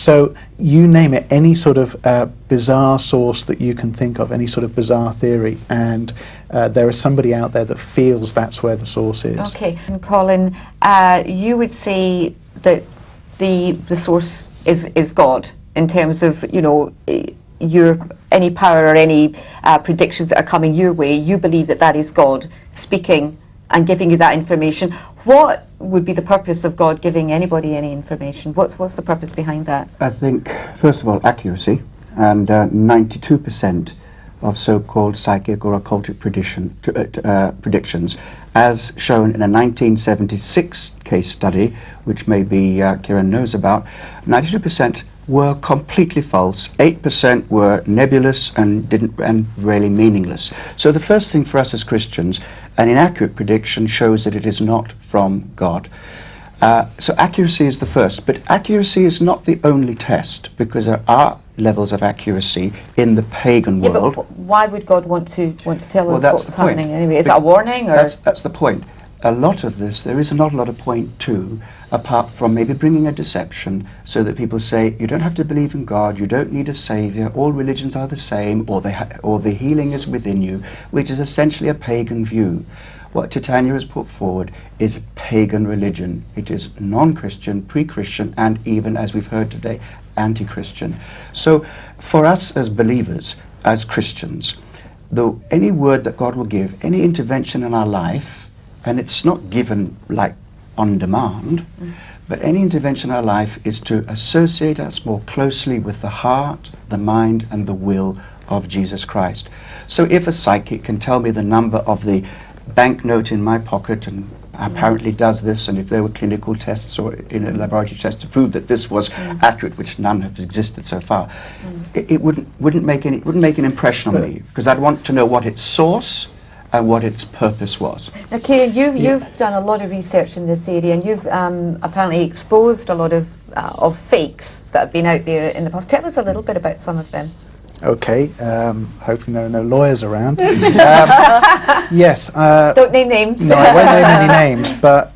So you name it, any sort of bizarre source that you can think of, any sort of bizarre theory, and there is somebody out there that feels that's where the source is. Okay, and Colin, you would say that the source is God, in terms of, you know, any power or any predictions that are coming your way. You believe that is God speaking and giving you that information. What would be the purpose of God giving anybody any information? What's the purpose behind that? I think, first of all, accuracy, and 92% of so-called psychic or occultic predictions, as shown in a 1976 case study, which maybe Kieran knows about, 92% were completely false. 8% were nebulous and really meaningless. So the first thing for us as Christians, an inaccurate prediction shows that it is not from God. So accuracy is the first, but accuracy is not the only test, because there are levels of accuracy in the pagan world. But why would God want to tell us what's happening anyway? Is But that a warning? Or? That's the point. A lot of this, there is not a lot of point to, apart from maybe bringing a deception so that people say, you don't have to believe in God, you don't need a saviour, all religions are the same, or the healing is within you, which is essentially a pagan view. What Titania has put forward is pagan religion. It is non-Christian, pre-Christian, and even, as we've heard today, anti-Christian. So for us as believers, as Christians, though any word that God will give, any intervention in our life, and it's not given like on demand, but any intervention in our life is to associate us more closely with the heart, the mind, and the will of Jesus Christ. So if a psychic can tell me the number of the banknote in my pocket, and apparently does this, and if there were clinical tests or in a laboratory test to prove that this was accurate, which none have existed so far, it wouldn't make an impression on me, because I'd want to know what its source and what its purpose was. Now, Kieran, you've done a lot of research in this area, and you've apparently exposed a lot of fakes that have been out there in the past. Tell us a little bit about some of them. Okay, hoping there are no lawyers around. Yes. Don't name names. No, I won't name any names, but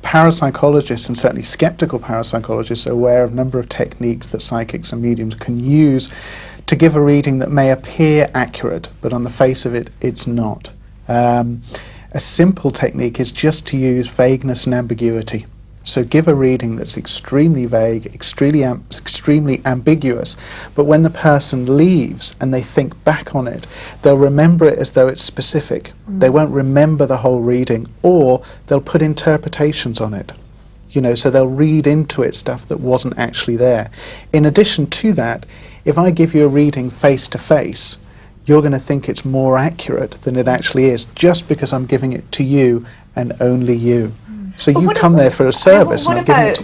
parapsychologists, and certainly skeptical parapsychologists, are aware of a number of techniques that psychics and mediums can use to give a reading that may appear accurate, but on the face of it, it's not. A simple technique is just to use vagueness and ambiguity. So give a reading that's extremely vague, extremely ambiguous, but when the person leaves and they think back on it, they'll remember it as though it's specific. They won't remember the whole reading, or they'll put interpretations on it. You know, so they'll read into it stuff that wasn't actually there. In addition to that, if I give you a reading face to face, you're going to think it's more accurate than it actually is, just because I'm giving it to you and only you. So you come there for a service. What about,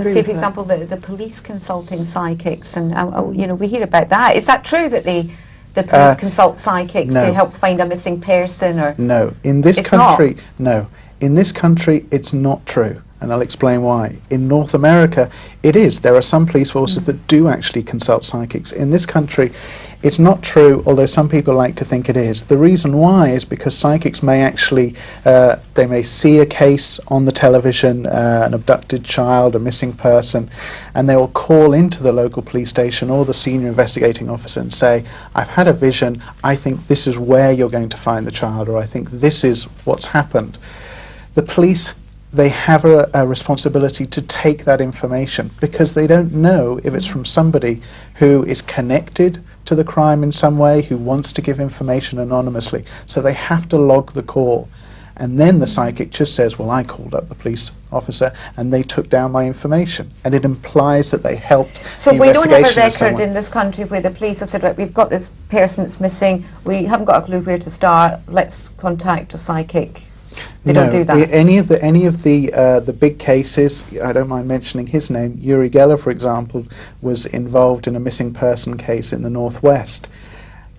say, for example, the police consulting psychics, and you know, we hear about that. Is that true that the police consult psychics to help find a missing person? Or no, in this country, no. In this country, it's not true. And I'll explain why. In North America, it is. There are some police forces that do actually consult psychics. In this country, it's not true, although some people like to think it is. The reason why is because psychics may actually, they may see a case on the television, an abducted child, a missing person, and they will call into the local police station or the senior investigating officer and say, I've had a vision, I think this is where you're going to find the child, or I think this is what's happened. The police, they have a responsibility to take that information, because they don't know if it's from somebody who is connected to the crime in some way, who wants to give information anonymously. So they have to log the call. And then the psychic just says, well, I called up the police officer and they took down my information. And it implies that they helped the investigation. So we don't have a record in this country where the police have said, right, we've got this person that's missing, we haven't got a clue where to start, let's contact a psychic. They don't do that. Any of the big cases, I don't mind mentioning his name. Uri Geller, for example, was involved in a missing person case in the Northwest.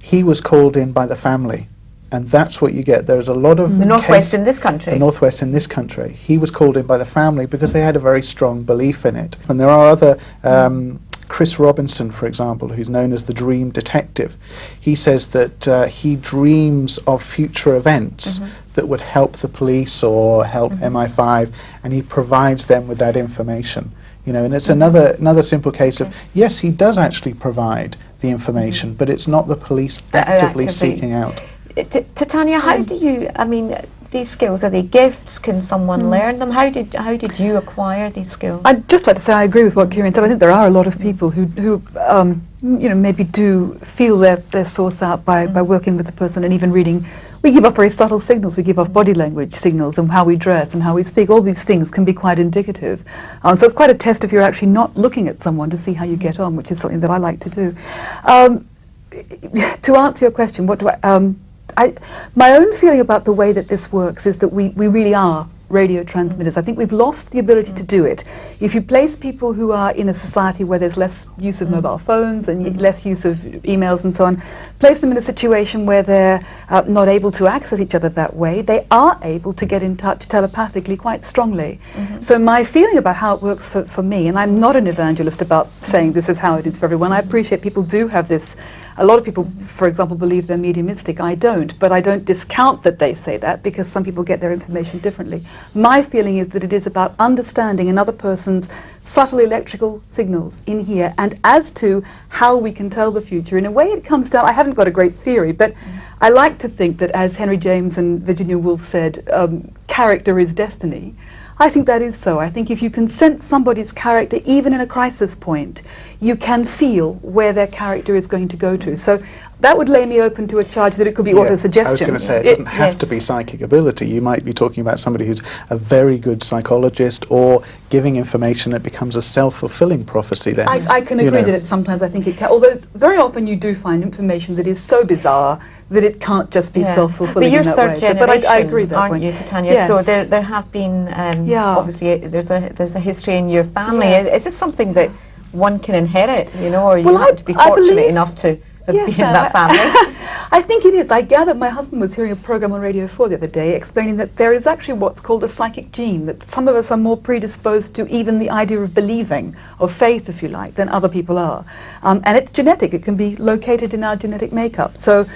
He was called in by the family, and that's what you get. There's a lot of the Northwest in this country. The Northwest in this country. He was called in by the family because they had a very strong belief in it. And there are other. Chris Robinson, for example, who's known as the Dream Detective, he says that he dreams of future events that would help the police or help MI5, and he provides them with that information. And it's another simple case of, yes, he does actually provide the information, but it's not the police actively seeking out. Titania, how do you, these skills, are they gifts? Can someone learn them? How did you acquire these skills? I'd just like to say I agree with what Kieran said. I think there are a lot of people who maybe do feel their source out by working with the person and even reading. We give off very subtle signals. We give off body language signals and how we dress and how we speak. All these things can be quite indicative. So it's quite a test if you're actually not looking at someone to see how you get on, which is something that I like to do. To answer your question, what do my own feeling about the way that this works is that we really are radio transmitters. I think we've lost the ability to do it. If you place people who are in a society where there's less use of mobile phones and less use of emails and so on, place them in a situation where they're not able to access each other that way, they are able to get in touch telepathically quite strongly. So my feeling about how it works for me, and I'm not an evangelist about saying this is how it is for everyone, I appreciate people do have this. A lot of people, for example, believe they're mediumistic. I don't, but I don't discount that they say that because some people get their information differently. My feeling is that it is about understanding another person's subtle electrical signals in here, and as to how we can tell the future. In a way it comes down, I haven't got a great theory, but I like to think that, as Henry James and Virginia Woolf said, character is destiny. I think that is so. I think if you can sense somebody's character, even in a crisis point, you can feel where their character is going to go to. So that would lay me open to a charge that it could be autosuggestion. I was going to say, it doesn't have to be psychic ability. You might be talking about somebody who's a very good psychologist, or giving information that becomes a self-fulfilling prophecy then. I can agree that it sometimes, I think it can, although very often you do find information that is so bizarre that it can't just be self-fulfilling in that way. But you're third generation, I agree with that aren't point. you, Titania? Yes. So there have been, obviously, there's a history in your family. Is this something that one can inherit, or you have to be fortunate enough to have been in that family? I think it is. I gather my husband was hearing a program on Radio 4 the other day explaining that there is actually what's called a psychic gene, that some of us are more predisposed to even the idea of believing, of faith, if you like, than other people are. And it's genetic. It can be located in our genetic makeup. So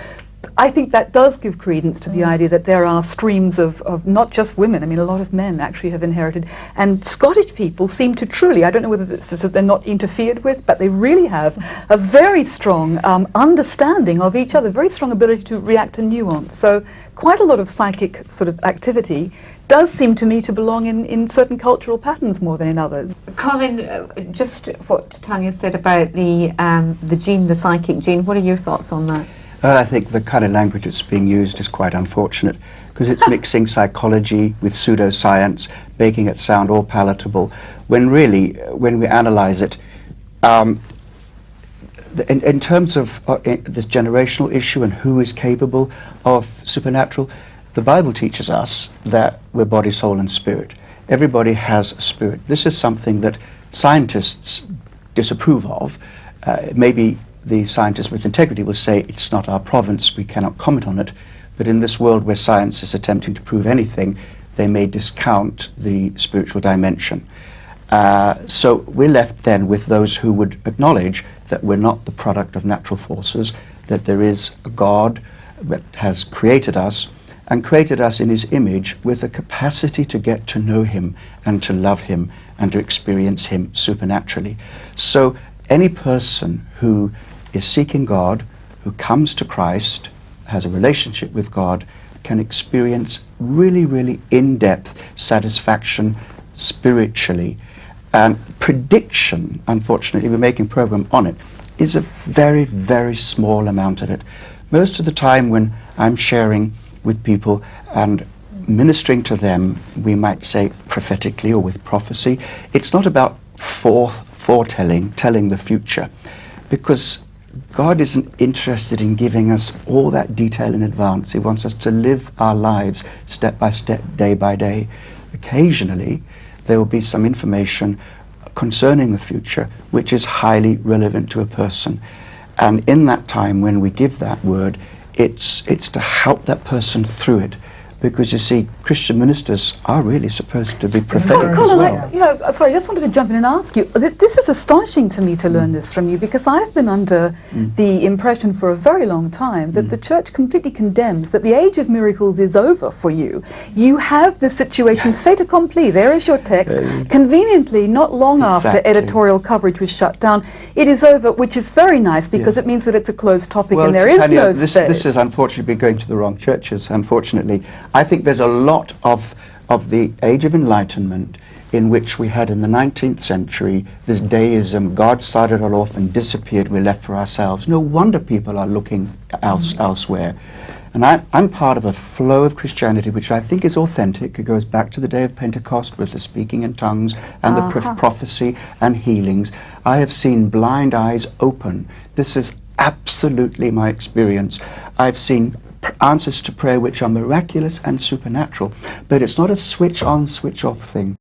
I think that does give credence to the idea that there are streams of not just women. I mean, a lot of men actually have inherited. And Scottish people seem to truly, I don't know whether it's that they're not interfered with, but they really have a very strong understanding of each other, very strong ability to react to nuance. So quite a lot of psychic sort of activity does seem to me to belong in certain cultural patterns more than in others. Colin, just what Titania said about the gene, the psychic gene, what are your thoughts on that? I think the kind of language that's being used is quite unfortunate, because it's mixing psychology with pseudoscience, making it sound all palatable, when really, when we analyze it, in terms of this generational issue and who is capable of supernatural, the Bible teaches us that we're body, soul, and spirit. Everybody has a spirit. This is something that scientists disapprove of. Maybe the scientists with integrity will say it's not our province, we cannot comment on it, but in this world where science is attempting to prove anything, they may discount the spiritual dimension. So we're left then with those who would acknowledge that we're not the product of natural forces, that there is a God that has created us, and created us in his image with a capacity to get to know him and to love him and to experience him supernaturally. So any person who is seeking God, who comes to Christ, has a relationship with God, can experience really, really in-depth satisfaction spiritually. And prediction, unfortunately, we're making a program on it, is a very, very small amount of it. Most of the time when I'm sharing with people and ministering to them, we might say prophetically or with prophecy, it's not about foretelling, telling the future, because God isn't interested in giving us all that detail in advance. He wants us to live our lives step by step, day by day. Occasionally, there will be some information concerning the future which is highly relevant to a person. And in that time when we give that word, it's to help that person through it. because you see, Christian ministers are really supposed to be prophetic as Colin, well. sorry, I just wanted to jump in and ask you. This is astonishing to me to learn this from you, because I've been under the impression for a very long time that the church completely condemns that the age of miracles is over for you. You have this situation fait accompli. There is your text. Conveniently, not long after Exactly. editorial coverage was shut down, it is over, which is very nice, because it means that it's a closed topic and there is Tanya, no this space. is unfortunately going to the wrong churches, unfortunately. I think there's a lot of the Age of Enlightenment in which we had in the 19th century this deism, God started it off and disappeared, we're left for ourselves. No wonder people are looking elsewhere. And I'm part of a flow of Christianity which I think is authentic. It goes back to the day of Pentecost with the speaking in tongues and the prophecy and healings. I have seen blind eyes open. This is absolutely my experience. I've seen answers to prayer which are miraculous and supernatural, but it's not a switch on, switch off thing.